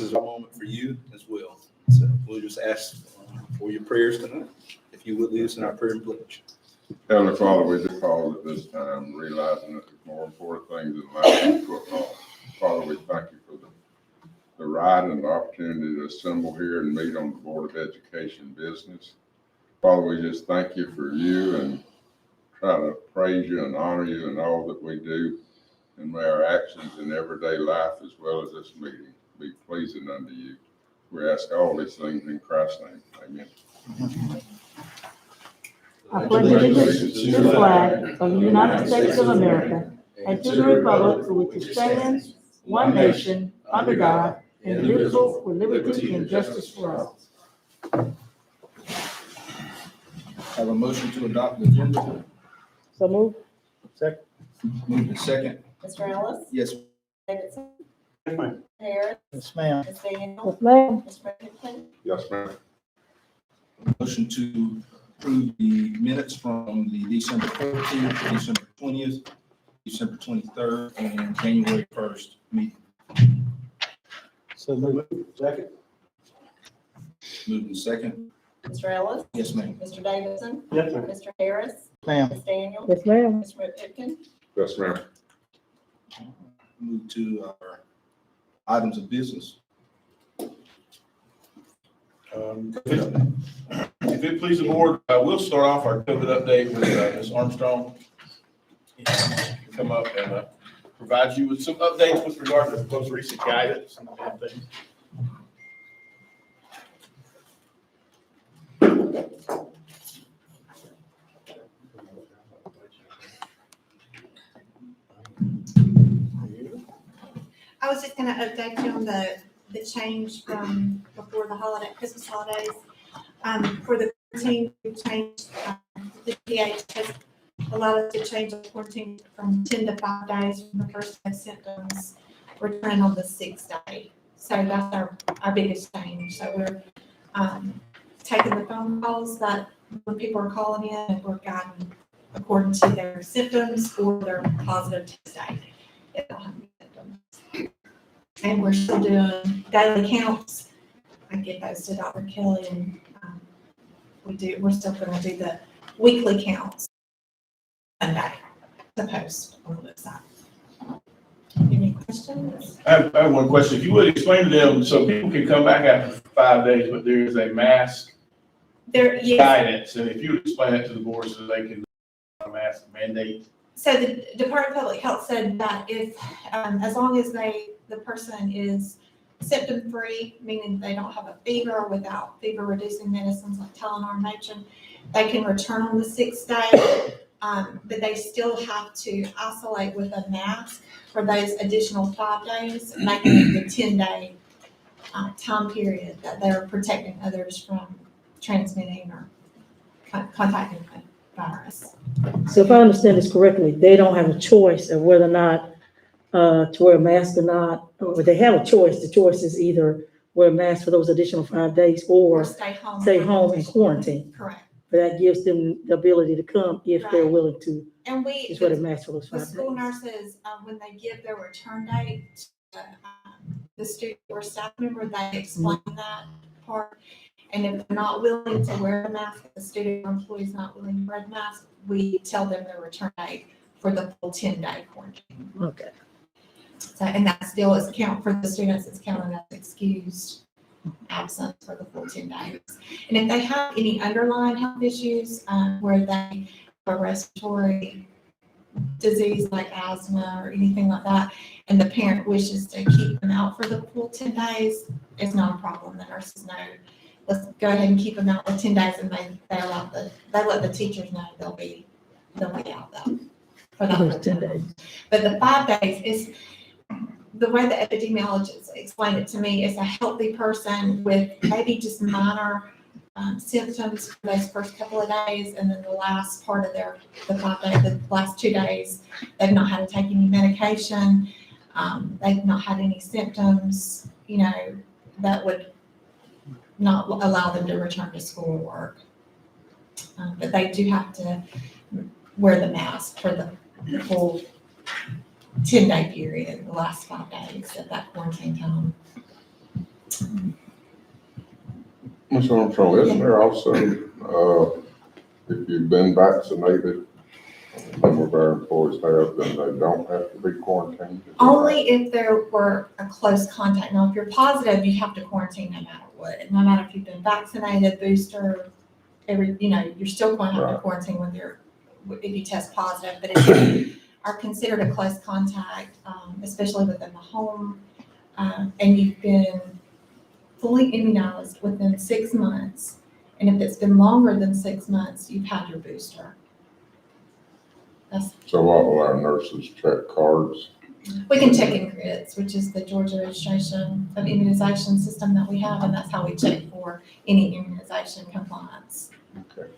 is a moment for you as well. So we'll just ask for your prayers tonight. If you would lead us in our prayer and pledge. Heavenly Father, we do call at this time, realizing that there's more important things in life than football. Father, we thank you for the right and the opportunity to assemble here and meet on the Board of Education business. Father, we just thank you for you and try to praise you and honor you in all that we do. And may our actions in everyday life as well as this meeting be pleasing unto you. We ask all these things in Christ's name. Amen. I pledge allegiance to the flag of the United States of America and to the republic for which it stands, one nation, under God, indivisible, with liberty and justice for all. Have a motion to adopt the agenda. So move. Second. Moved and second. Mr. Ellis? Yes. Davidson? Yes, ma'am. Harris? Yes, ma'am. Ms. Daniel? Yes, ma'am. Mr. Hipkins? Yes, ma'am. Motion to approve the minutes from the December 13th, December 20th, December 23rd, and January 1st meeting. So move. Second. Moved and second. Mr. Ellis? Yes, ma'am. Mr. Davidson? Yes, ma'am. Mr. Harris? Ma'am. Ms. Daniel? Yes, ma'am. Mr. Hipkins? Yes, ma'am. Move to our items of business. If it please the board, we'll start off our COVID update with Ms. Armstrong. Come up and provide you with some updates with regard to the most recent guidance and things. I was just gonna update you on the change from before the Christmas holidays. For the quarantine, we changed, the PH has allowed us to change the quarantine from 10 to 5 days from the first day of symptoms, return on the 6th day. So that's our biggest change. So we're, taking the phone calls that when people are calling in and we're guiding according to their symptoms or their positive test day. If they don't have any symptoms. And we're still doing daily counts. I get those to Dr. Kelly and we're still gonna do the weekly counts Sunday, the post on the website. Any questions? I have one question. If you would explain to them, so people can come back after 5 days, but there is a mask Yes. guidance, and if you would explain that to the board so they can mask mandate. So the Department of Public Health said that if, as long as the person is symptom-free, meaning they don't have a fever without fever-reducing medicines like Tylenol and Motrin, they can return on the 6th day, but they still have to isolate with a mask for those additional 5 days, making it the 10-day time period that they're protecting others from transmitting or contacting the virus. So if I understand this correctly, they don't have a choice of whether or not to wear a mask or not, or they have a choice. The choice is either wear a mask for those additional 5 days or stay home. stay home and quarantine. Correct. But that gives them the ability to come if they're Right. willing to And we, just wear a mask for those the 5 school days. nurses, when they give their return date, the student or staff member, they explain that part. And if they're not willing to wear a mask, if the student or employee is not willing to wear a mask, we tell them their return date for the full 10-day quarantine. Okay. So, and that still is count for the students, it's counted as excused absence for the full 10 days. And if they have any underlying health issues, where they have a respiratory disease like asthma or anything like that, and the parent wishes to keep them out for the full 10 days, it's not a problem. The nurses know, let's go ahead and keep them out for 10 days, and they let the teachers know they'll be out though for that Those full 10 10 days. But the 5 days is, the way the epidemiologists explained it to me, is a healthy person with maybe just minor symptoms for those first couple of days, and then the last part of the 5 days, the last 2 days, they've not had to take any medication, they've not had any symptoms, that would not allow them to return to school or work. But they do have to wear the mask for the full 10-day period, the last 5 days of that quarantine time. Ms. Armstrong, isn't there also, if you've been vaccinated, some of our employees have, then they don't have to be quarantined? Is that Only right? if there were a close contact. Now, if you're positive, you have to quarantine no matter what. No matter if you've been vaccinated, booster, you're still going to have to Right. quarantine if you test positive. But if you are considered a close contact, especially within the home, and you've been fully immunized within 6 months, and if it's been longer than 6 months, you've had your booster. So what will our nurses check cards? We can check in GRITS, which is the Georgia Registration of Immunization System that we have, and that's how we check for any immunization compliance. Okay.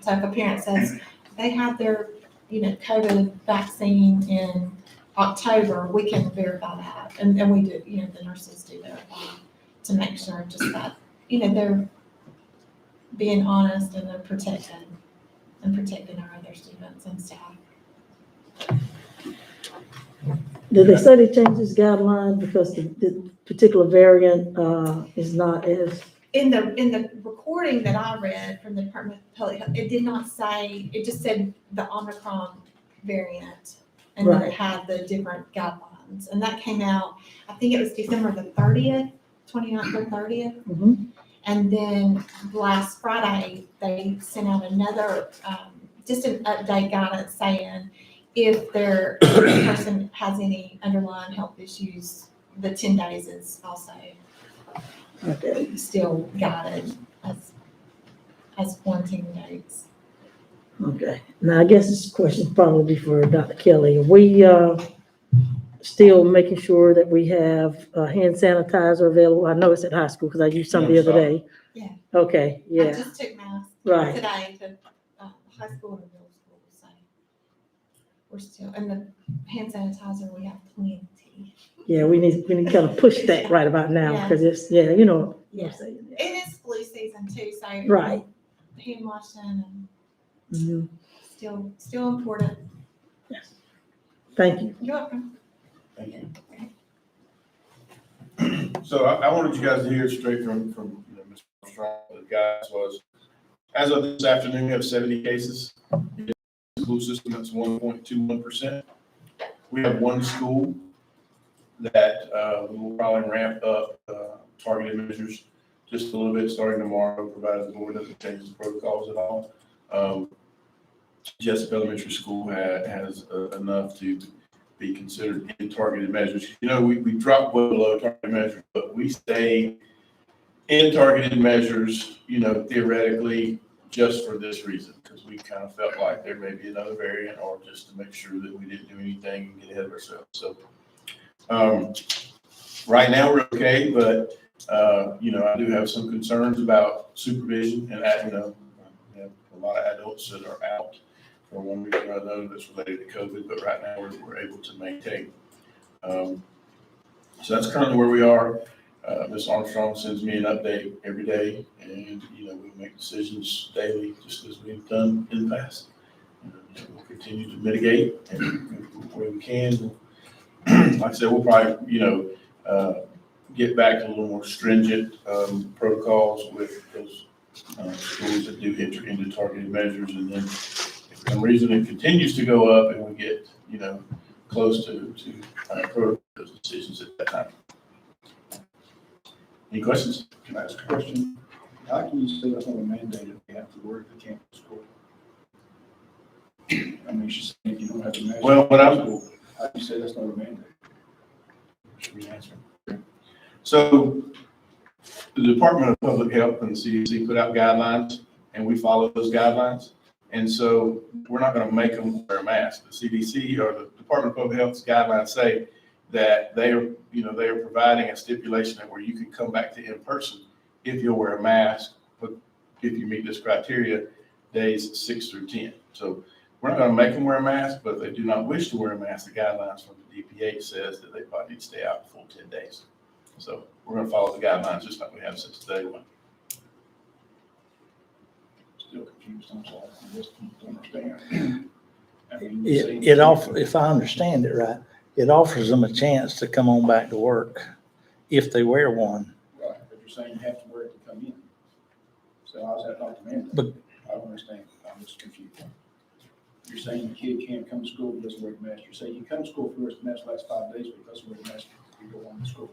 So if a parent says they had their, COVID vaccine in October, we can verify that, and we do, the nurses do verify to make sure just that, they're being honest and they're protecting our other students and staff. Did they say they changed this guideline because the particular variant, is not as, In the recording that I read from the Department of Public Health, it did not say, it just said the Omicron variant, and then it had the different guidelines, and that came out, I think it was December the 30th, 29th or 30th. Mhm. And then last Friday, they sent out another, just an update guidance saying if their person has any underlying health issues, the 10 days is also okay. still guided as quarantine dates. Okay, now I guess this question probably for Dr. Kelly. Are we still making sure that we have hand sanitizer available? I know it's at high school because I used some the other day. Yeah. Okay, I yeah, just took masks right. today to high school and middle school, so we're still, and the hand sanitizer, we have plenty. Yeah, we need to kind of push that right about now because it's, yeah, you know what I'm Yes. saying. It is flu season too, so. Right. Hand washing and Mhm. still important. Yes. Thank you. You're welcome. Thank you. So I wanted you guys to hear straight from Mr. Armstrong, the guys was, as of this afternoon, we have 70 cases. In the school system, that's 1.21%. We have one school that we will probably ramp up targeted measures just a little bit starting tomorrow, provided the board doesn't change the protocols at all. Jessup Elementary School has enough to be considered in targeted measures. We dropped well below targeted measures, but we stay in targeted measures, theoretically, just for this reason, because we kind of felt like there may be another variant, or just to make sure that we didn't do anything and get ahead of ourselves. So right now we're okay, but I do have some concerns about supervision and that, we have a lot of adults that are out for one reason or another that's related to COVID, but right now we're able to maintain. So that's currently where we are. Ms. Armstrong sends me an update every day, and, we make decisions daily, just as we've done in the past. We'll continue to mitigate and where we can. Like I said, we'll probably, get back to a little more stringent protocols with those schools that do enter into targeted measures. And then if for some reason it continues to go up and we get, close to protocol, those decisions at that time. Any questions? Can I ask a question? How can you say that's not a mandate if they have to work at the campus school? I mean, she's saying you don't have to measure. Well, when I'm- school. How do you say that's not a mandate? Should we answer? So the Department of Public Health and the CDC put out guidelines, and we follow those guidelines. And so we're not going to make them wear a mask. The CDC or the Department of Public Health's guidelines say that they are providing a stipulation that where you can come back to in person if you'll wear a mask, but if you meet this criteria, days 6 through 10. So we're not going to make them wear a mask, but if they do not wish to wear a mask, the guidelines from the DPH says that they probably need to stay out for full 10 days. So we're going to follow the guidelines just like we have since day one. Still confused, I'm sorry, I just don't understand. I mean, If I understand it right, it offers them a chance to come on back to work if they wear one. Right. you're saying you have to wear it to come in. So how's that not the mandate? But- I don't understand. I'm just confused. You're saying the kid can't come to school if he doesn't wear a mask. You're saying you come to school for the rest of the mask last 5 days, but he doesn't wear a mask if you go on to school.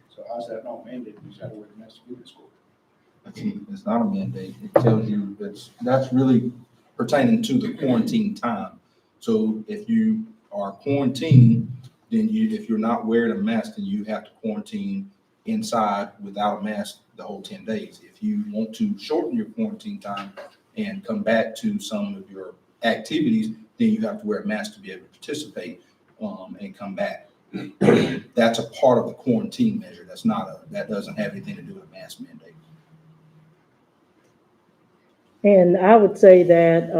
So how's that not mandated? He's got to wear the mask to get to school. It's not a mandate. It tells you that's really pertaining to the quarantine time. So if you are quarantined, then if you're not wearing a mask, then you have to quarantine inside without a mask the whole 10 days. If you want to shorten your quarantine time and come back to some of your activities, then you have to wear a mask to be able to participate, and come back. That's a part of the quarantine measure. That doesn't have anything to do with a mask mandate. And I would say that,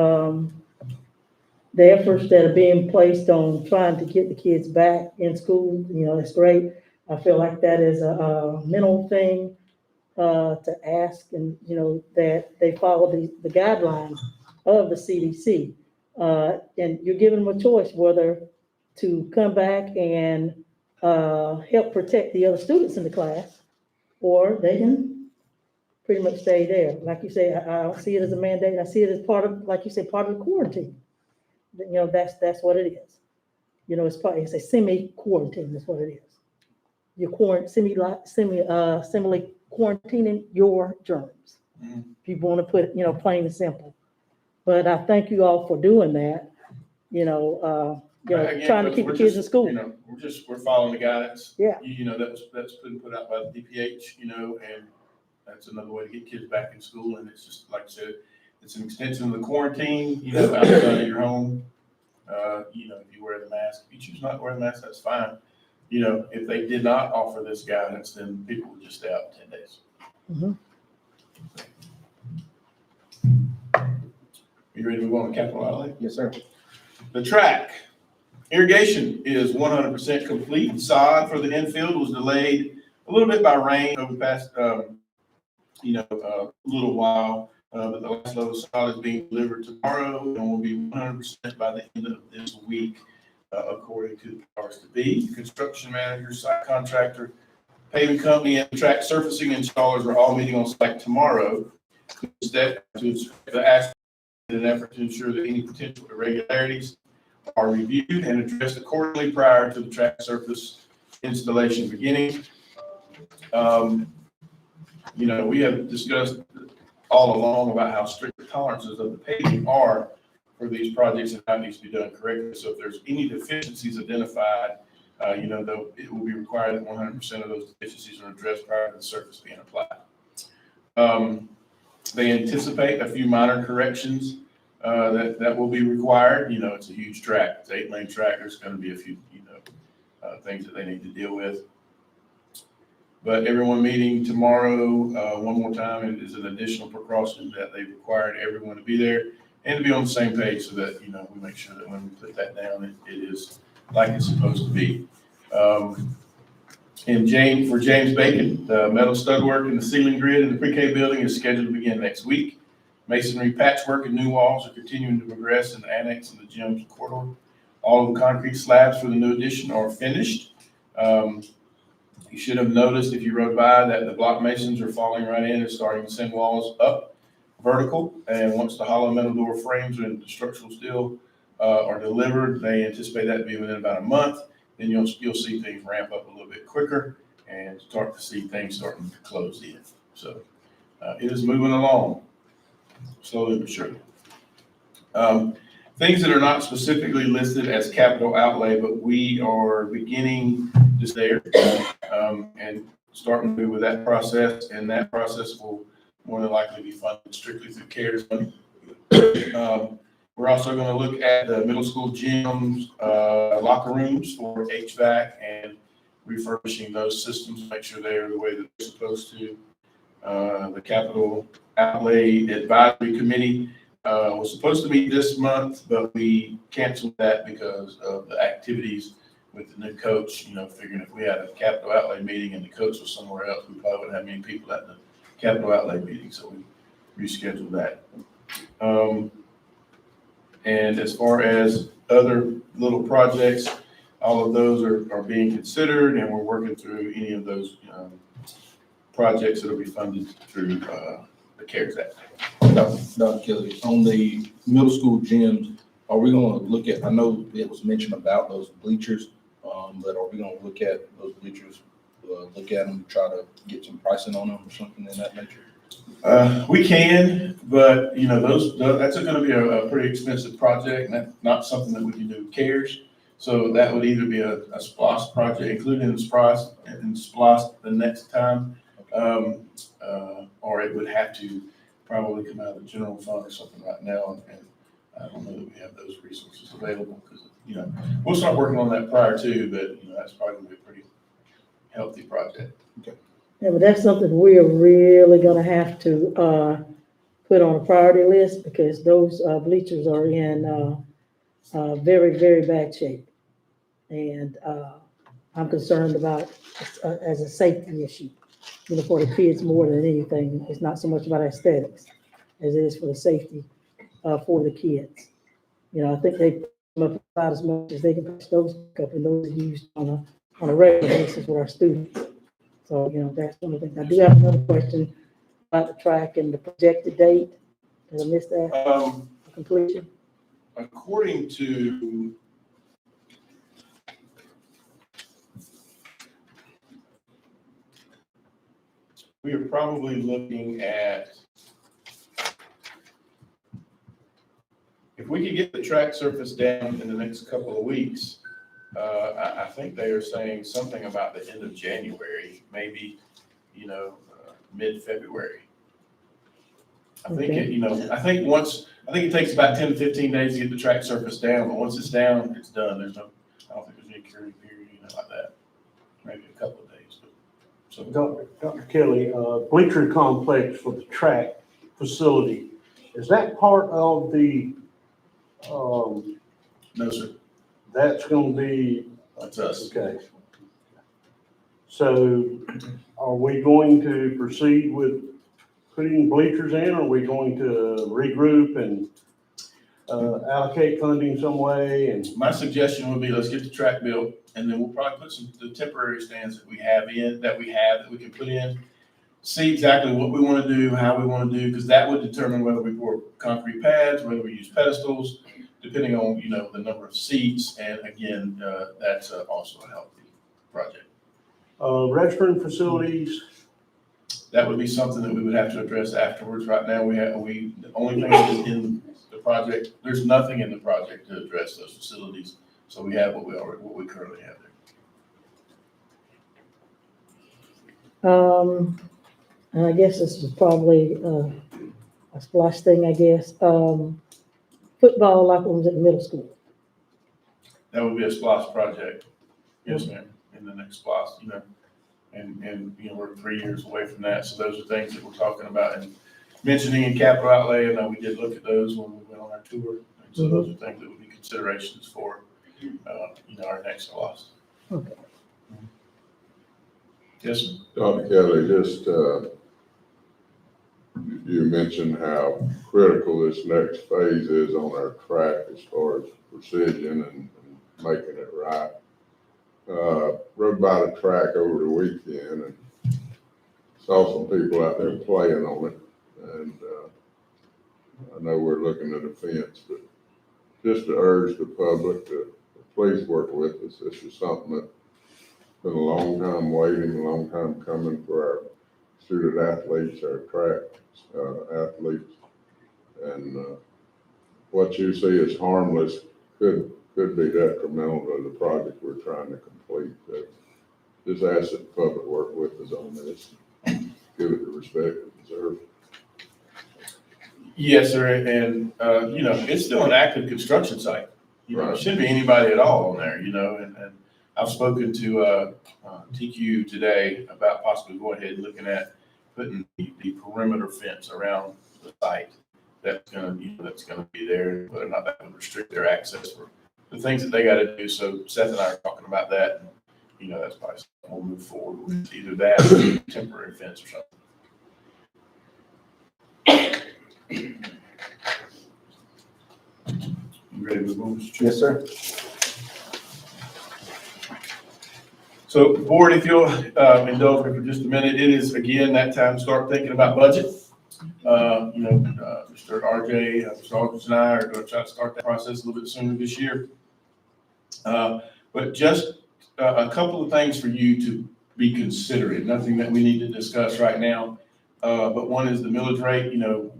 the efforts that are being placed on trying to get the kids back in school, that's great. I feel like that is a mental thing, to ask, and, that they follow the guidelines of the CDC. And you're giving them a choice whether to come back and, help protect the other students in the class, or they can pretty much stay there. Like you say, I don't see it as a mandate. I see it as part of, like you said, part of the quarantine. That's what it is. It's a semi-quarantine is what it is. You're semi quarantining your germs. Mhm. If you want to put it, plain and simple. But I thank you all for doing that, Again, trying to folks, keep we're the kids in just, school. We're following the guidance. Yeah. That's been put out by the DPH, and that's another way to get kids back in school. And it's just, like I said, it's an extension of the quarantine, outside of your home. If you wear the mask, if you choose not to wear the mask, that's fine. If they did not offer this guidance, then people would just stay out 10 days. Mhm. You ready to move on to capital outlay? Yes, sir. The track irrigation is 100% complete. Sod for the infield was delayed a little bit by rain over the past, little while. But the last load of sod is being delivered tomorrow and will be 100% by the end of this week, according to the powers to be. Construction manager, site contractor, paving company, and track surfacing installers are all meeting on site tomorrow to inspect the asphalt in an effort to ensure that any potential irregularities are reviewed and addressed accordingly prior to the track surface installation beginning. We have discussed all along about how strict the tolerances of the paving are for these projects and how it needs to be done correctly. So if there's any deficiencies identified, it will be required that 100% of those deficiencies are addressed prior to the surface being applied. They anticipate a few minor corrections that will be required. It's a huge track. It's 8-lane track. There's going to be a few, things that they need to deal with. But everyone meeting tomorrow, one more time, it is an additional precaution that they required everyone to be there and to be on the same page so that, we make sure that when we put that down, it is like it's supposed to be. For James Bacon, the metal stud work in the ceiling grid in the pre-K building is scheduled to begin next week. Masonry patchwork and new walls are continuing to progress in the annex and the gym corridor. All of the concrete slabs for the new addition are finished. You should have noticed if you rode by that the block masons are falling right in and starting to send walls up vertical. And once the hollow metal door frames and the structural steel are delivered, they anticipate that to be within about a month. Then you'll see things ramp up a little bit quicker and start to see things starting to close in. So it is moving along slowly but surely. Things that are not specifically listed as capital outlay, but we are beginning just there and starting to move with that process. And that process will more than likely be funded strictly through CARES money. We're also going to look at the middle school gyms, locker rooms for HVAC and refurbishing those systems, make sure they are the way that they're supposed to. The capital outlay advisory committee was supposed to meet this month, but we canceled that because of the activities with the new coach. Figuring if we had a capital outlay meeting and the coach was somewhere else, we probably wouldn't have many people at the capital outlay meeting, so we rescheduled that. And as far as other little projects, all of those are being considered, and we're working through any of those projects that'll be funded through, the CARES Act. Dr. Kelly, on the middle school gyms, are we gonna look at, I know it was mentioned about those bleachers, but are we gonna look at those bleachers, look at them, try to get some pricing on them or something in that nature? We can, but you know, that's gonna be a pretty expensive project, and that's not something that we can do with CARES. So that would either be a SPOS project, included in SPOS, and SPOS the next time. Or it would have to probably come out of the general fund or something right now, and I don't know that we have those resources available, because, you know, we'll start working on that prior to, but, you know, that's probably gonna be a pretty healthy project. Yeah, but that's something we're really gonna have to, put on a priority list, because those, bleachers are in, very, very bad shape. And, I'm concerned about, as a safety issue, you know, for the kids more than anything. It's not so much about aesthetics as it is for the safety, for the kids. You know, I think they put them up about as much as they can push those up, and those are used on a regular basis with our students. So, you know, that's one of the things. I do have another question about the track and the projected date. Did I miss that completion? According to we are probably looking at, if we could get the track surface down in the next couple of weeks, I think they are saying something about the end of January, maybe, you know, mid-February. I think Okay. you know, I think it takes about 10 to 15 days to get the track surface down, but once it's down, it's done. I don't think there's any curing period, you know, like that. Maybe a couple of days, but, so. Dr. Kelly, bleacher complex for the track facility, is that part of the, No, sir, that's gonna be, that's us. okay. So are we going to proceed with putting bleachers in, or are we going to regroup and allocate funding some way? And My suggestion would be, let's get the track built, and then we'll probably put the temporary stands that we can put in. See exactly what we want to do, how we want to do, because that would determine whether we pour concrete pads, whether we use pedestals, depending on, you know, the number of seats. And again, that's also a healthy project. restroom facilities, That would be something that we would have to address afterwards. Right now, the only thing that is in the project, there's nothing in the project to address those facilities. So we have what we currently have there. And I guess this is probably, a splash thing, I guess. Football locker rooms at the middle school. That would be a SPOS project. Yes, ma'am, in the next SPOS, you know. And, you know, we're 3 years away from that. So those are things that we're talking about and mentioning in capital outlay. And we did look at those when we went on our tour. And so those are things that would be considerations for, you know, our next SPOS. Okay. Yes, sir. Dr. Kelly, just, you mentioned how critical this next phase is on our track as far as precision and making it right. Rode by the track over the weekend and saw some people out there playing on it. And I know we're looking at a fence, but just to urge the public to please work with us. This is something that's been a long time waiting, a long time coming for our student athletes, our track athletes. And what you see as harmless could be detrimental to the project we're trying to complete. Just ask that the public work with us on this, give it the respect it deserves. Yes, sir. And, you know, it's still an active construction site. You know, there Right. shouldn't be anybody at all on there, you know, and I've spoken to TQ today about possibly going ahead and looking at putting the perimeter fence around the site. That's gonna be there, whether or not that would restrict their access for the things that they gotta do. So Seth and I are talking about that, and, you know, that's probably something we'll move forward with, either that or temporary fence or something. You ready to move on, Mr. Chair? Yes, sir. So board, if you'll indulge me for just a minute, it is again that time to start thinking about budget. Mr. RJ, Mr. Aldridge and I are going to try to start that process a little bit sooner this year. But just a couple of things for you to be considerate, nothing that we need to discuss right now. But one is the millage rate,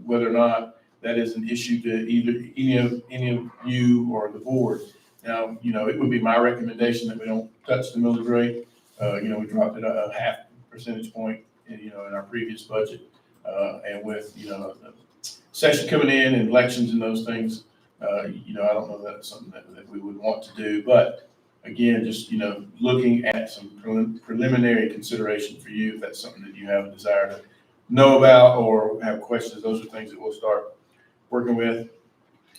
whether or not that is an issue to either any of you or the board. Now, it would be my recommendation that we don't touch the millage rate. We dropped it a half percentage point, in our previous budget. And with, the session coming in and elections and those things, I don't know that it's something that we would want to do. But again, just, looking at some preliminary consideration for you, if that's something that you have a desire to know about or have questions, those are things that we'll start working with.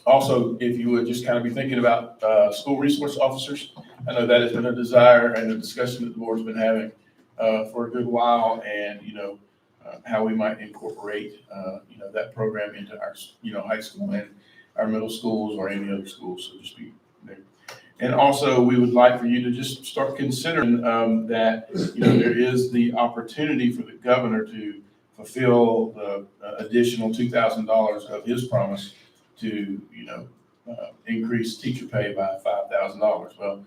Also, if you would just kind of be thinking about school resource officers, I know that has been a desire and a discussion that the board's been having for a good while, and how we might incorporate that program into our high school and our middle schools or any other schools, so to speak. And also, we would like for you to just start considering that there is the opportunity for the governor to fulfill the additional $2,000 of his promise to, increase teacher pay by $5,000. Well,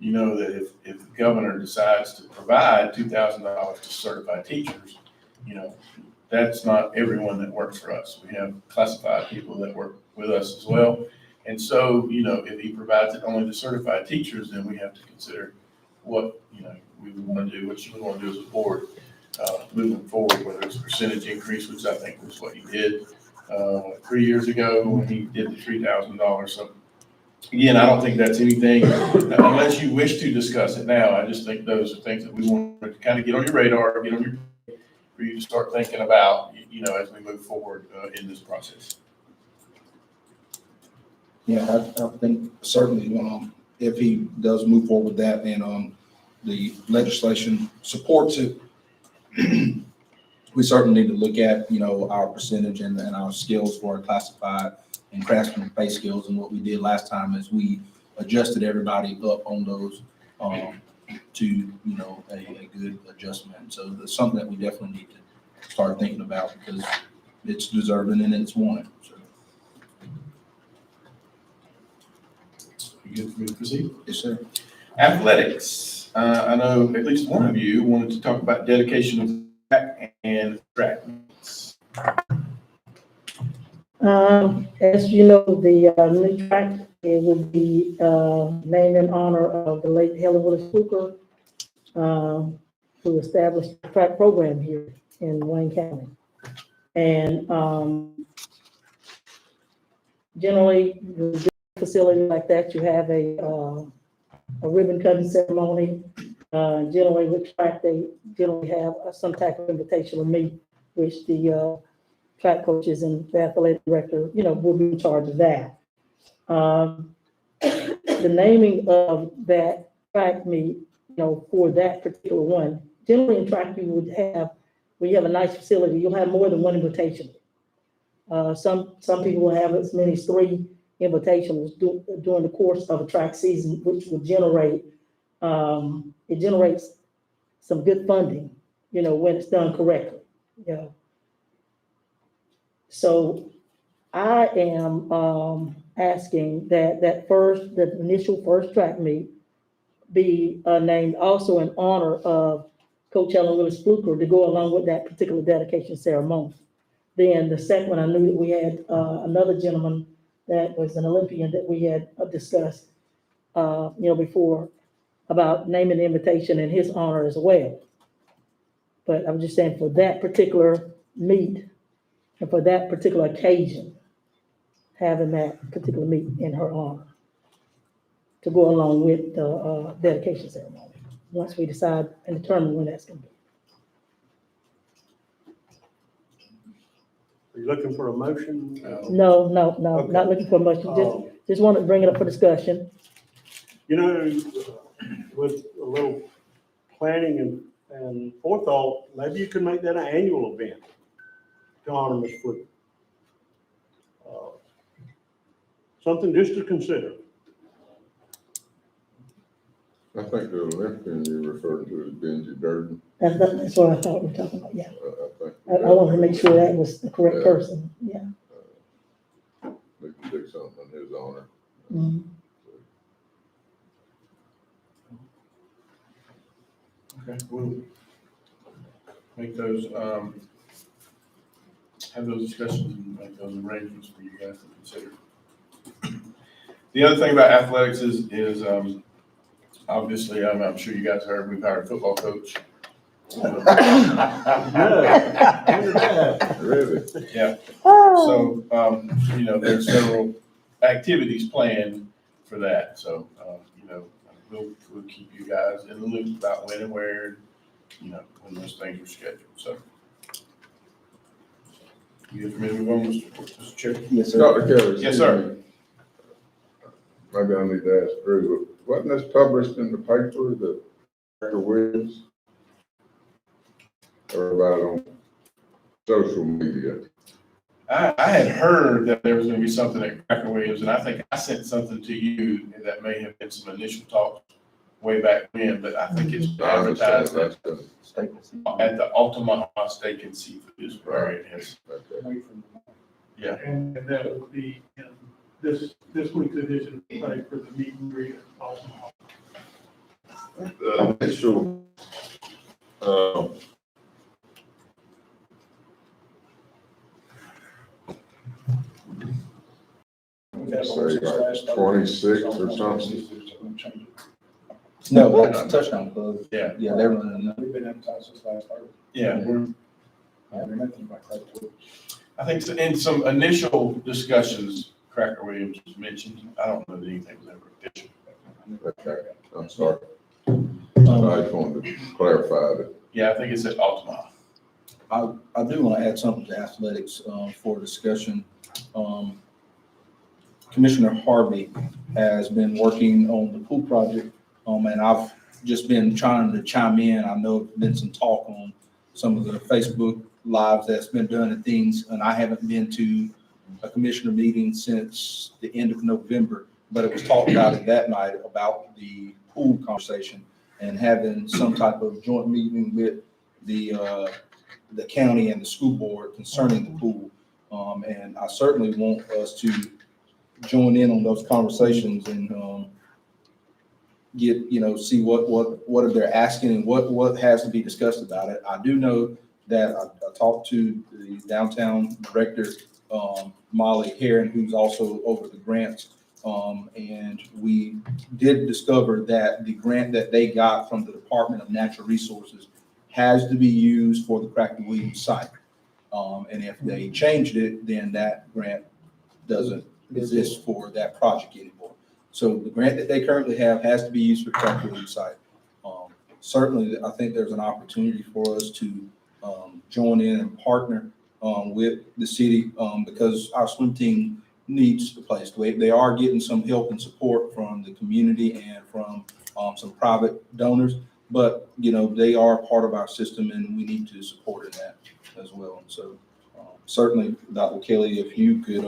that if the governor decides to provide $2,000 to certified teachers, that's not everyone that works for us. We have classified people that work with us as well. And so, if he provides it only to certified teachers, then we have to consider what, we would want to do, what you would want to do as a board moving forward, whether it's a percentage increase, which I think was what he did 3 years ago when he did the $3,000. So again, I don't think that's anything, unless you wish to discuss it now. I just think those are things that we want to kind of get on your radar, get on your, for you to start thinking about, as we move forward in this process. Yeah, I think certainly, if he does move forward with that and, the legislation supports it, we certainly need to look at, our percentage and our skills for our classified and craftsman pay skills. And what we did last time is we adjusted everybody up on those, to, a good adjustment. So that's something that we definitely need to start thinking about because it's deserving and it's wanted. So, You good for me to proceed? yes, sir. Athletics. I know at least one of you wanted to talk about dedication of track and track meets. As you know, the new track, it will be named in honor of the late Helen Willis Fluker, who established the track program here in Wayne County. And generally, the facility like that, you have a ribbon cutting ceremony. Generally with track, they generally have some type of invitational meet, which the track coaches and the athletic director, will be in charge of that. The naming of that track meet, for that particular one, generally in track you would have, when you have a nice facility, you'll have more than one invitation. Some people will have as many as 3 invitations during the course of a track season, which will generate, it generates some good funding, when it's done correctly. So I am asking that the initial first track meet be named also in honor of Coach Helen Willis Fluker to go along with that particular dedication ceremony. Then the second one, I knew that we had another gentleman that was an Olympian that we had discussed, before about naming the invitation in his honor as well. But I'm just saying for that particular meet and for that particular occasion, having that particular meet in her honor to go along with the dedication ceremony, once we decide and determine when that's going to be. Are you looking for a motion? No, Okay. not looking for much. Just wanted to bring it up for discussion. With a little planning and forethought, maybe you could make that an annual event to honor Ms. Fluker. Something just to consider. I think the Olympian you're referring to is Benji Durden. That's what I thought we were talking about, yeah. I think. I wanted to make sure that was the correct person, yeah. We can do something in his honor. Mhm. Okay, we'll make those, have those discussions and make those arrangements for you guys to consider. The other thing about athletics is obviously, I'm sure you guys heard, we've hired a football coach. Really? Yeah, Oh, so, there's several activities planned for that, so, we'll keep you guys in the loop about when and where, when those things are scheduled, so. You guys ready to move on, Mr. Chair? Yes, sir. Dr. Kelly. Yes, sir. Maybe I need to ask Drew, but wasn't this published in the paper that Dr. Williams? Or about on social media? I had heard that there was gonna be something at Cracker Williams, and I think I sent something to you that may have been some initial talk way back when, but I think it's I understand advertised that's the, at the Altamont Steak and Seafood is where it is. okay. Away from the. Yeah. And that will be in this week's edition of the paper, the meet and greet. The initial, say like 26 or something. No, that's touchdown club. Yeah. Yeah, they're running that. We've been advertised since last Thursday. Yeah, I haven't heard nothing about that. I think in some initial discussions, Cracker Williams was mentioned. I don't know that anything was ever official. Okay, I'm sorry. I just wanted to clarify that. Yeah, I think it's at Altamont. I do want to add something to athletics for discussion. Commissioner Harvey has been working on the pool project, and I've just been trying to chime in. I know there's been some talk on some of the Facebook lives that's been done and things, and I haven't been to a commissioner meeting since the end of November, but it was talked about it that night about the pool conversation and having some type of joint meeting with the county and the school board concerning the pool. And I certainly want us to join in on those conversations and get, see what they're asking and what has to be discussed about it. I do know that I talked to the downtown director, Molly Heron, who's also over the grants. And we did discover that the grant that they got from the Department of Natural Resources has to be used for the Cracker Williams site. And if they changed it, then that grant doesn't exist for that project anymore. So the grant that they currently have has to be used for Cracker Williams site. Certainly, I think there's an opportunity for us to join in and partner with the city because our swim team needs a place. They are getting some help and support from the community and from some private donors, but they are part of our system and we need to support in that as well. So certainly, Dr. Kelly, if you could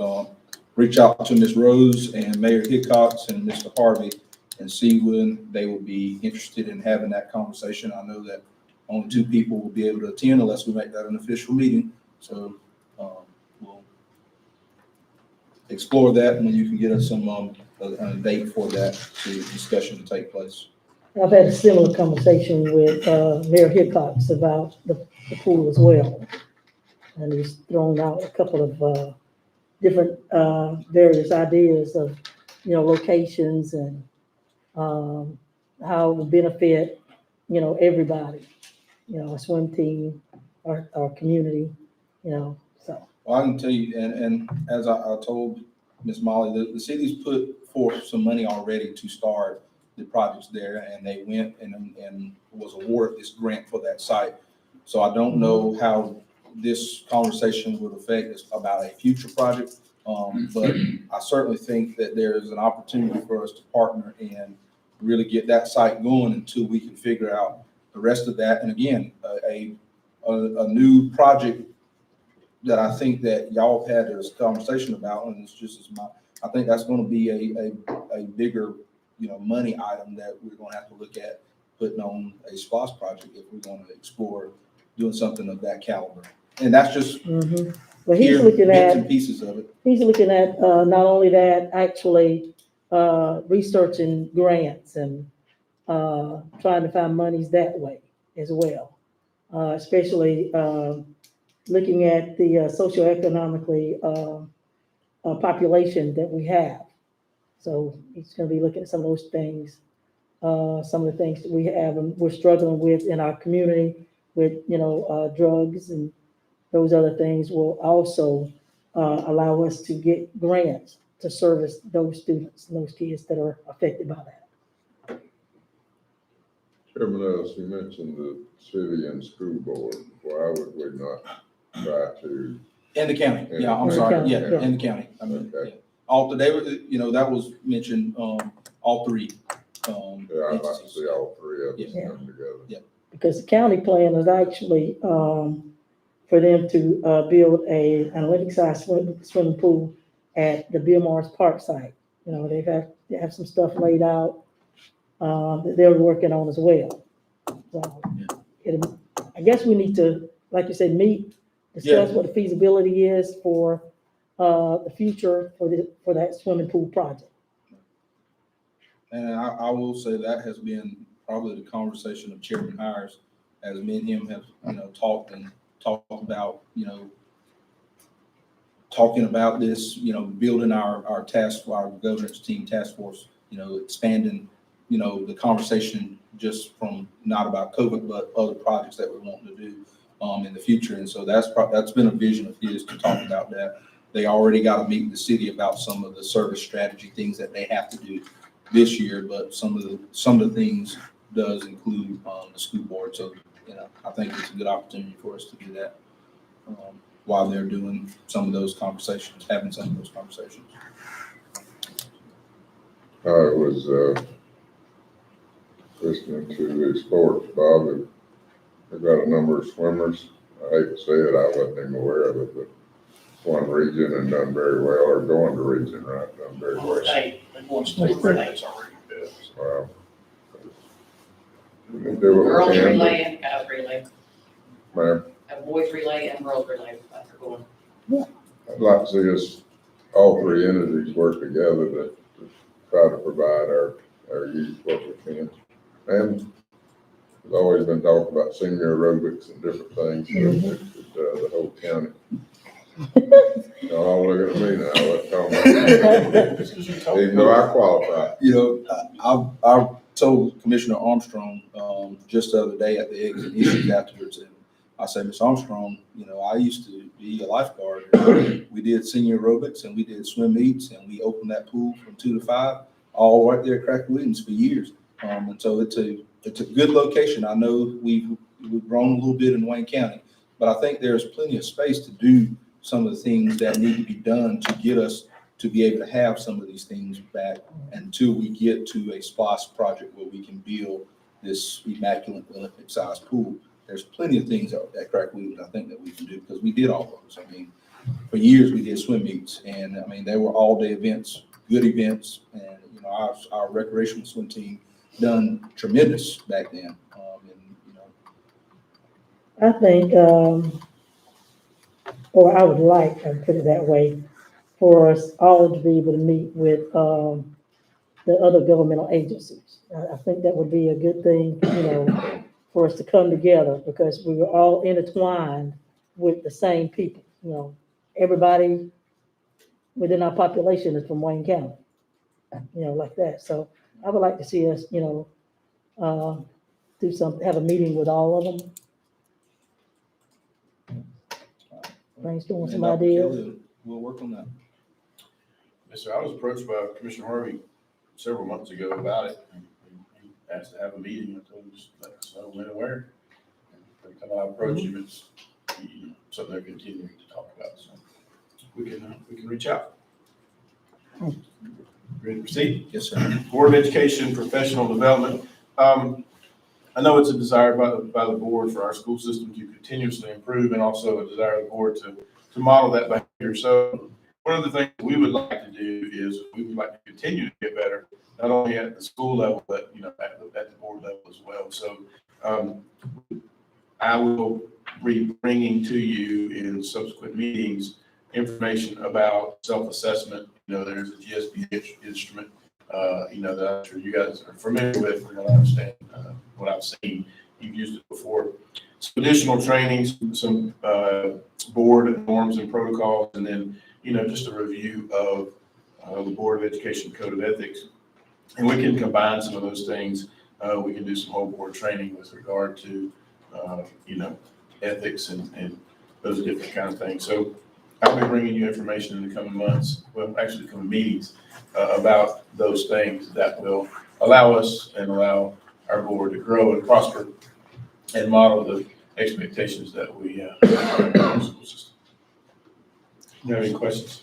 reach out to Ms. Rose and Mayor Hickox and Mr. Harvey and see when they will be interested in having that conversation. I know that only 2 people will be able to attend unless we make that an official meeting. So we'll explore that and then you can get us some a date for that discussion to take place. I've had a similar conversation with Mayor Hickox about the pool as well. And he's thrown out a couple of different various ideas of, locations and how it would benefit, everybody, our swim team, our community, so. Well, I can tell you, and as I told Ms. Molly, the city's put forth some money already to start the projects there, and they went and was awarded this grant for that site. So I don't know how this conversation would affect us about a future project, but I certainly think that there is an opportunity for us to partner and really get that site going until we can figure out the rest of that. And again, a new project that I think that y'all have had this conversation about, and it's just as I think that's going to be a bigger money item that we're gonna have to look at putting on a SPOS project if we're gonna explore doing something of that caliber. And that's just Mhm. But he's here, looking bits and at, pieces of it. not only that, actually, researching grants and, trying to find monies that way as well. Especially, looking at the socioeconomically, population that we have. So he's gonna be looking at some of those things, some of the things that we have and we're struggling with in our community with, drugs and those other things will also, allow us to get grants to service those students and those kids that are affected by that. Chairman Ellis, you mentioned the city and school board. Why would we not try to? In the county, In yeah, I'm the sorry, county, yeah, yeah. in the county. I mean, Okay. yeah. All, they were, that was mentioned, all three. Yeah, I'd like to entities. see all three of us Yeah. come together. Because the county plan is actually, for them to, build a analytic size swimming pool at the Bill Morris Park site. They have some stuff laid out, that they're working on as well. So, I guess we need to, like you said, meet, discuss what the feasibility is for, the future for that swimming pool project. And I will say that has been probably the conversation of Chairman Hires, as me and him have, talked about, talking about this, building our governance team task force, expanding, the conversation just from not about COVID, but other projects that we're wanting to do, in the future. And so that's been a vision of his to talk about that. They already got to meet with the city about some of the service strategy things that they have to do this year, but some of the things does include, the school board. So, I think it's a good opportunity for us to do that, while they're doing some of those conversations, having some of those conversations. I was, listening to the sports, Bob, they've got a number of swimmers. I hate to say it, I wasn't even aware of it, but one region and done very well, or going to region, right, done very well. State, they've won state relays already. Wow. We can do what Girls we can. relay and guys relay, Ma'am, a boys relay and girls relay, that's going. I'd like to see us, all three entities work together to try to provide our youth what we can. And there's always been talk about senior aerobics and different things, so the whole county. Y'all all look at me now, let's talk about, even though I qualify. I told Commissioner Armstrong, just the other day at the Eggs and Issues afterwards, and I said, Ms. Armstrong, I used to be a lifeguard. We did senior aerobics and we did swim meets and we opened that pool from 2 to 5, all right there at Cracker Williams for years. And so it's a good location. I know we've grown a little bit in Wayne County, but I think there's plenty of space to do some of the things that need to be done to get us to be able to have some of these things back until we get to a SPOS project where we can build this immaculate Olympic sized pool. There's plenty of things at Cracker Williams I think that we can do because we did all those. I mean, for years we did swim meets and I mean, they were all day events, good events. And, our recreational swim team done tremendous back then. I think, or I would like, to put it that way, for us all to be able to meet with, the other governmental agencies. I think that would be a good thing, for us to come together because we were all intertwined with the same people, everybody within our population is from Wayne County, like that. So I would like to see us, have a meeting with all of them. Brainstorm some ideas. We'll work on that. Yes, sir. I was approached by Commissioner Harvey several months ago about it. He asked to have a meeting. I told him just let us know when and where. And every time I approach him, it's something they're continuing to talk about. So we can reach out. Ready to proceed? Yes, sir. Board of Education Professional Development. I know it's a desire by the board for our school system to continuously improve and also a desire of the board to model that behavior. So one of the things we would like to do is we would like to continue to get better not only at the school level, but, at the board level as well. So, I will be bringing to you in subsequent meetings information about self-assessment. There's a GSB instrument, that I'm sure you guys are familiar with, and I understand what I've seen. You've used it before. Some additional trainings, some board norms and protocols, and then, just a review of the Board of Education Code of Ethics. And we can combine some of those things. We can do some whole board training with regard to, ethics and those different kind of things. So I'll be bringing you information in the coming months, well, actually coming meetings, about those things that will allow us and allow our board to grow and prosper and model the expectations that we have in our school system. You have any questions?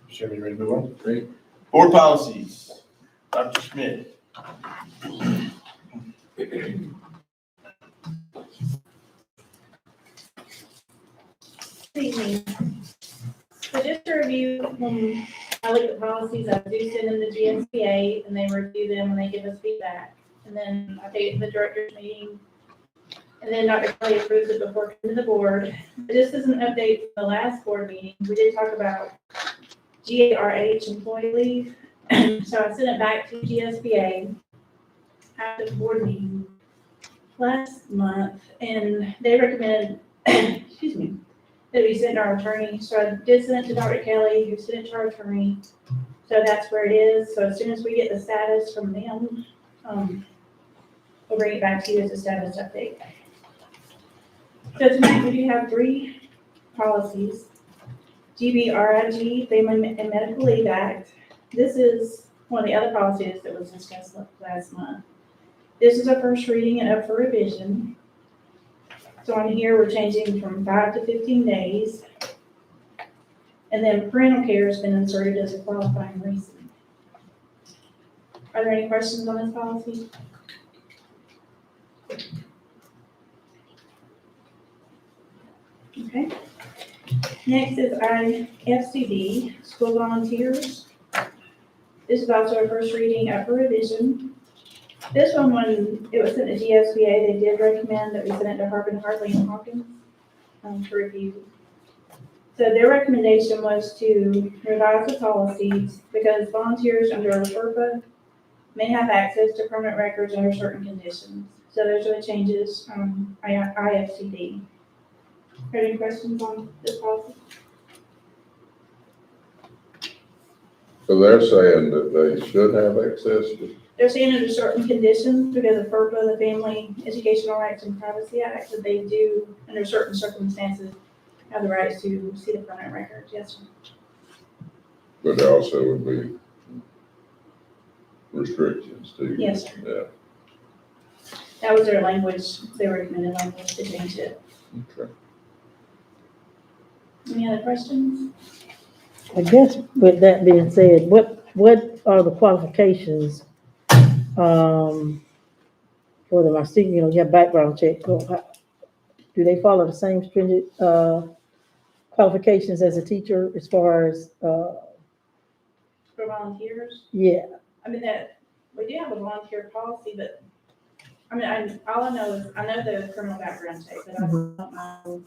Chairman, you ready to move on? Great. Board policies, Dr. Schmidt. Good evening. So just to review, when I look at policies, I do send them to GSBA and they review them and they give us feedback. And then I take it to the director's meeting. And then Dr. Kelly approves it before coming to the board. But just as an update from the last board meeting, we did talk about GARH employee leave. So I sent it back to GSBA after the board meeting last month, and they recommended, excuse me, that we send our attorney. So I did send it to Dr. Kelly, who sent it to our attorney. So that's where it is. So as soon as we get the status from them, we'll bring it back to you as a status update. So tonight we do have 3 policies. GBRIG, Family and Medical Leave Act. This is one of the other policies that was discussed last month. This is a first reading and up for revision. So on here, we're changing from 5 to 15 days. And then parental care has been inserted as a qualifying reason. Are there any questions on this policy? Okay. Next is IFCD, school volunteers. This is also a first reading up for revision. This one, when it was sent to GSBA, they did recommend that we send it to Harbin, Hartley, and Hawkins to review. So their recommendation was to revise the policies because volunteers under FERPA may have access to permanent records under certain conditions. So those are the changes from IFCD. Any questions on this policy? So they're saying that they should have access to, They're saying under certain conditions because of FERPA, the Family Educational Rights and Privacy Act, that they do, under certain circumstances, have the rights to see the permanent records. Yes, sir. but there also would be restrictions too. Yes, sir. Yeah, That was their language, their recommended language to change it. okay. Any other questions? I guess with that being said, what are the qualifications, for them? I see, you have background check. Do they follow the same stringent, qualifications as a teacher as far as, For volunteers? yeah, I mean, we do have a volunteer policy, but, all I know is, I know the criminal background check, but I don't know.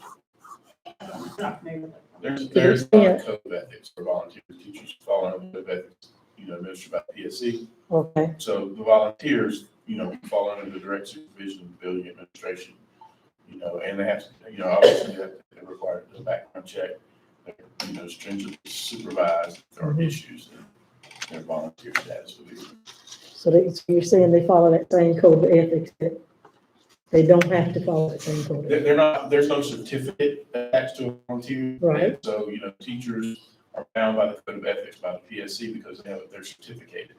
I'm not familiar with it. There's not Yeah. a code of ethics for volunteers. Teachers follow a code of ethics, administered by the PSC. okay, So the volunteers, fall under the direct supervision of the building administration, and they have to, obviously they're required to do a background check. They're, stringently supervised if there are issues in their volunteer status with the so you're saying they follow that same code of ethics, that they don't have to follow that same code of ethics? They're not, there's no certificate attached to a volunteer. Right. And so, teachers are bound by the code of ethics by the PSC because they're certificated.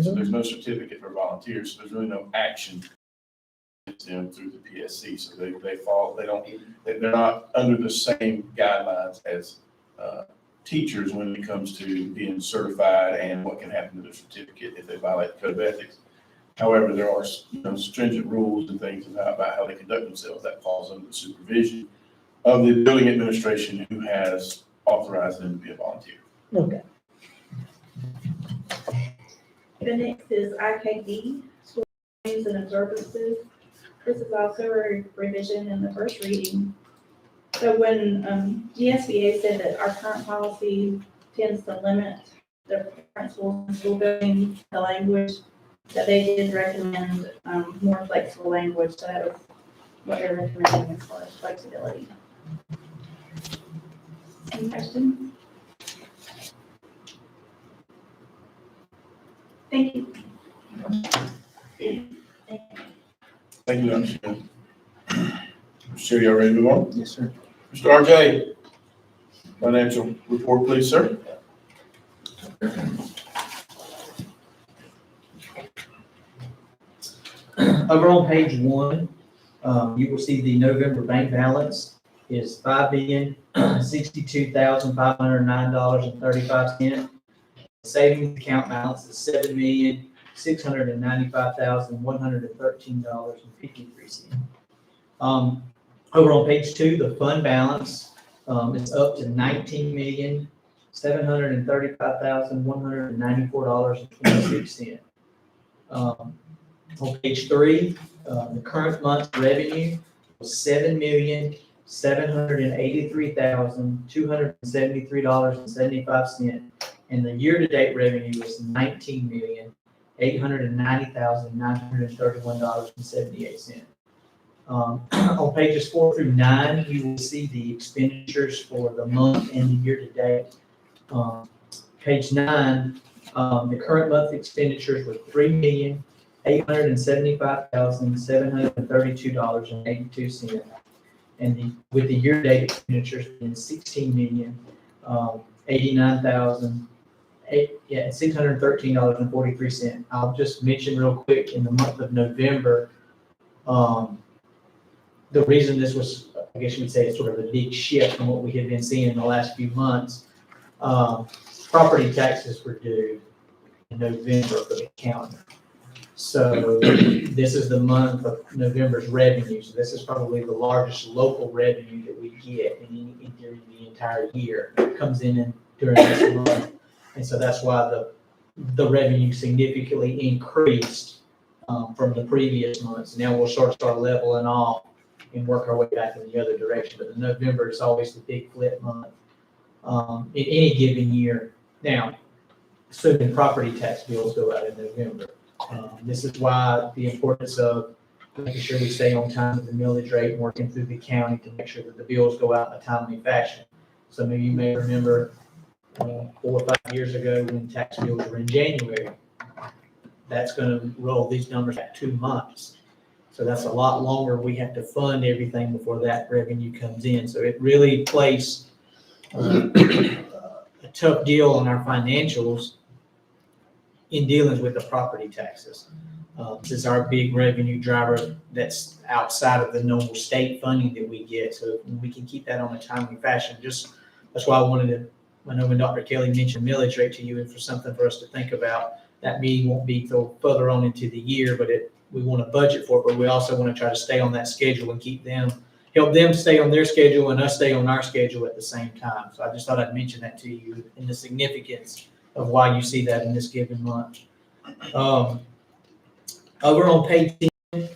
So there's no certificate for volunteers, so there's really no action against them through the PSC. So they're not under the same guidelines as teachers when it comes to being certified and what can happen to their certificate if they violate the code of ethics. However, there are stringent rules and things about how they conduct themselves that falls under the supervision of the building administration who has authorized them to be a volunteer. Okay. The next is IKD, school names and observances. This is also a revision in the first reading. So when GSBA said that our current policy tends to limit the principals and school building, the language, that they did recommend more flexible language. So that was what they're recommending as far as flexibility. Any questions? Thank you. Thank you, Dr. Smith. Mr. Chair, y'all ready to move on? Yes, sir. Mr. RJ, financial report, please, sir. Over on page 1, you will see the November bank balance is $5,062,509.35. Savings account balance is $7,695,113.53. Over on page 2, the fund balance is up to $19,735,194.26. On page 3, the current month's revenue was $7,783,273.75, and the year-to-date revenue was $19,890,931.78. On pages 4 through 9, you will see the expenditures for the month and the year-to-date. Page 9, the current month expenditures were $3,875,732.82, and with the year-to-date expenditures being $613.43. I'll just mention real quick, in the month of November, the reason this was, I guess you would say, it's sort of a big shift from what we had been seeing in the last few months. Property taxes were due in November for the county. So this is the month of November's revenue. So this is probably the largest local revenue that we get during the entire year. It comes in during this month. And so that's why the revenue significantly increased from the previous months. Now we'll start leveling off and work our way back in the other direction. But November is always the big flip month in any given year. Now, assuming property tax bills go out in November. This is why the importance of making sure we stay on time with the millage rate and working through the county to make sure that the bills go out in a timely fashion. Some of you may remember 4 or 5 years ago when tax bills were in January. That's going to roll these numbers back 2 months. So that's a lot longer. We have to fund everything before that revenue comes in. So it really plays a tough deal on our financials in dealings with the property taxes. This is our big revenue driver that's outside of the normal state funding that we get. So we can keep that on a timely fashion. That's why I wanted to, I know when Dr. Kelly mentioned millage rate to you, and for something for us to think about. That meeting won't be till further on into the year, but we want to budget for it, but we also want to try to stay on that schedule and help them stay on their schedule and us stay on our schedule at the same time. So I just thought I'd mention that to you and the significance of why you see that in this given month. Over on page 10,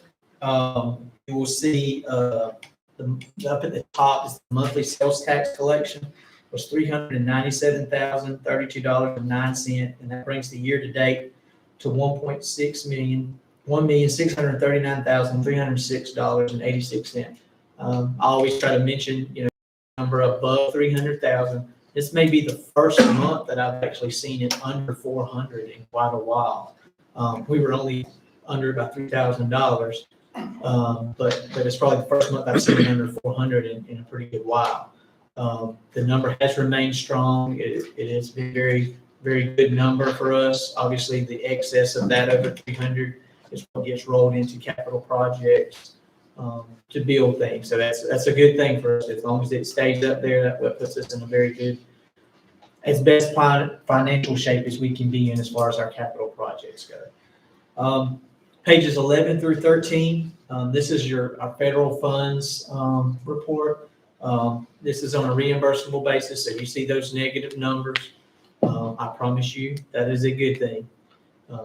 you will see up at the top is the monthly sales tax collection was $397,032.09, and that brings the year to date to $1,639,306.86. I always try to mention, number above 300,000. This may be the first month that I've actually seen it under 400 in quite a while. We were only under about $3,000, but it's probably the first month I've seen it under 400 in a pretty good while. The number has remained strong. It has been very, very good number for us. Obviously, the excess of that over 300 is what gets rolled into capital projects to build things. So that's a good thing for us. As long as it stays up there, that puts us in a very good, as best financial shape as we can be in as far as our capital projects go. Pages 11 through 13. This is our federal funds report. This is on a reimbursable basis. So you see those negative numbers. I promise you that is a good thing.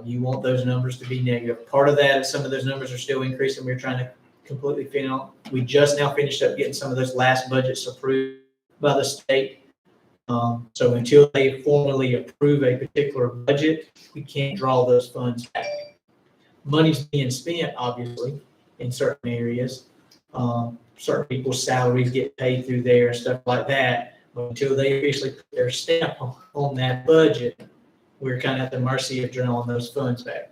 You want those numbers to be negative. Part of that is some of those numbers are still increasing. We're trying to completely finish. We just now finished up getting some of those last budgets approved by the state. So until they formally approve a particular budget, we can't draw those funds back. Money's being spent, obviously, in certain areas. Certain people's salaries get paid through there and stuff like that. But until they officially put their stamp on that budget, we're kind of at the mercy of drawing those funds back.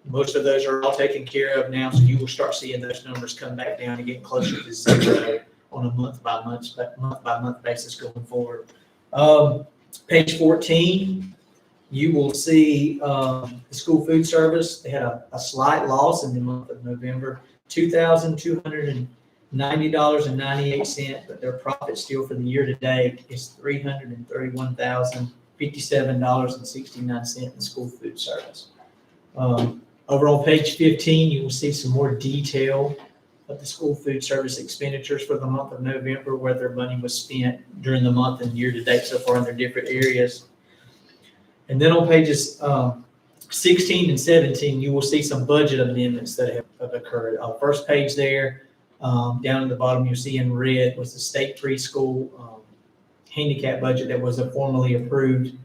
Most of those are all taken care of now, so you will start seeing those numbers come back down and get closer to zero on a month-by-month basis going forward. Page 14, you will see the school food service. They had a slight loss in the month of November, $2,290.98, but their profit still for the year to date is $331,057.69 in school food service. Over on page 15, you will see some more detail of the school food service expenditures for the month of November, where their money was spent during the month and year to date so far in their different areas. And then on pages 16 and 17, you will see some budget amendments that have occurred. First page there, down at the bottom, you'll see in red was the state preschool handicap budget that was formally approved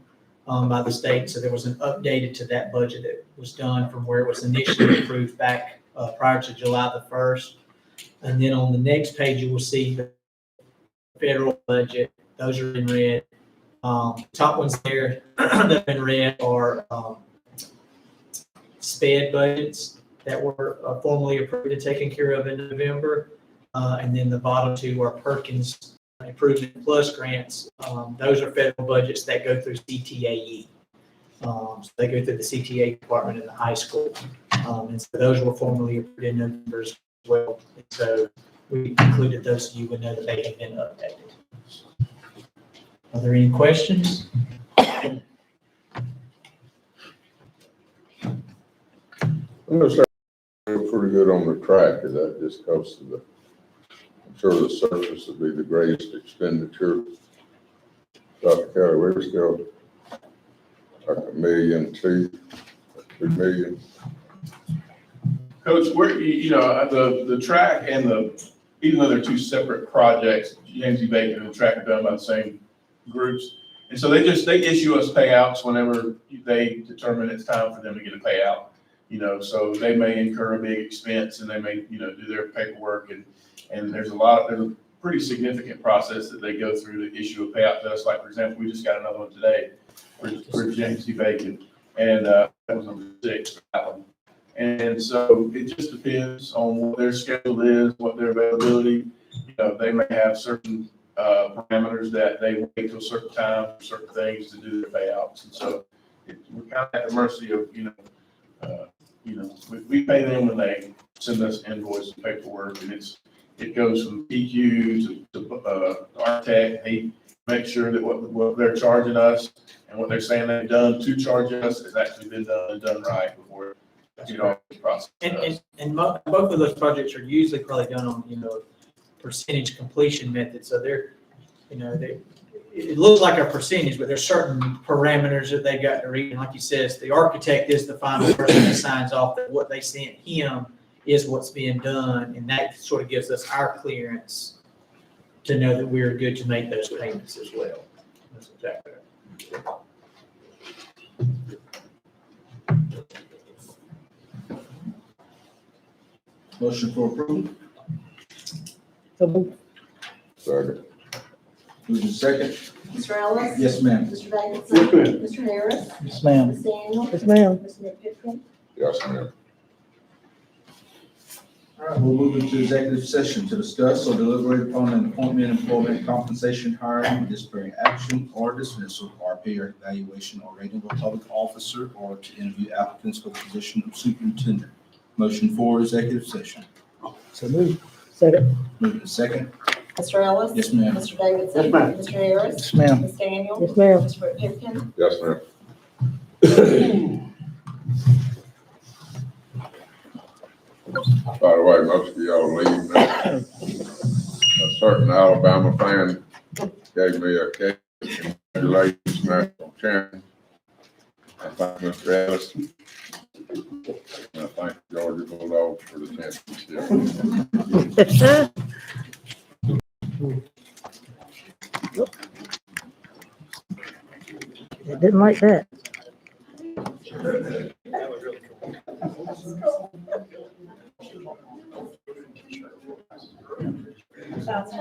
by the state. So there was an updated to that budget that was done from where it was initially approved back prior to July the 1st. And then on the next page, you will see the federal budget. Those are in red. Top ones there that are in red are SPED budgets that were formally approved and taken care of in November. And then the bottom two are Perkins Improvement Plus grants. Those are federal budgets that go through CTAE. So they go through the CTA department in the high school. And so those were formally approved in November as well. And so we included those so you would know that they have been updated. Are there any questions? I'm gonna say we're pretty good on the track, and that just goes to I'm sure the surface would be the greatest expenditure. Dr. Kelly, we were still like $1.2 million, $2 million. Coach, where, the track and even though they're two separate projects, James E. Bacon and the track are done by the same groups. And so they issue us payouts whenever they determine it's time for them to get a payout. So they may incur a big expense and they may, do their paperwork and there's a pretty significant process that they go through to issue a payout to us. Like, for example, we just got another one today for James E. Bacon, and that was number 6. And so it just depends on what their schedule is, what their availability. They may have certain parameters that they wait till a certain time for certain things to do their payouts. And so we're kind of at the mercy of, we pay them when they send us invoice and paperwork, and it goes from PQ to Architect. He makes sure that what they're charging us and what they're saying they've done to charge us has actually been done right before process. And both of those projects are usually probably done on, percentage completion method. So they're, it looks like a percentage, but there's certain parameters that they've got to read. And like you said, the architect is the final person that signs off that what they sent him is what's being done. And that sort of gives us our clearance to know that we're good to make those payments as well. That's exactly right. Motion for approval. So moved. Second. Who's in second? Mr. Ellis? Yes, ma'am. Mr. Davidson? Yes, ma'am. Mr. Harris? Yes, ma'am. Ms. Daniel? Yes, ma'am. Ms. Smith Pipkin? Yes, ma'am. All right, we'll move into executive session to discuss or deliberate upon an appointment, employment, compensation, hiring, disciplinary action, or dismissal, or peer evaluation or rating of a public officer, or to interview applicants for the position of superintendent. Motion for executive session. So moved. Second. Moving to second. Mr. Ellis? Yes, ma'am. Mr. Davidson? Yes, ma'am. Mr. Harris? Yes, ma'am. Ms. Daniel? Yes, ma'am. Ms. Smith Pipkin? Yes, ma'am. By the way, most of y'all leave now. A certain Alabama fan gave me a cake, congratulations, national champion. I thank Mr. Ellis. And I thank Georgia Bulldogs for the championship. I didn't like that. That's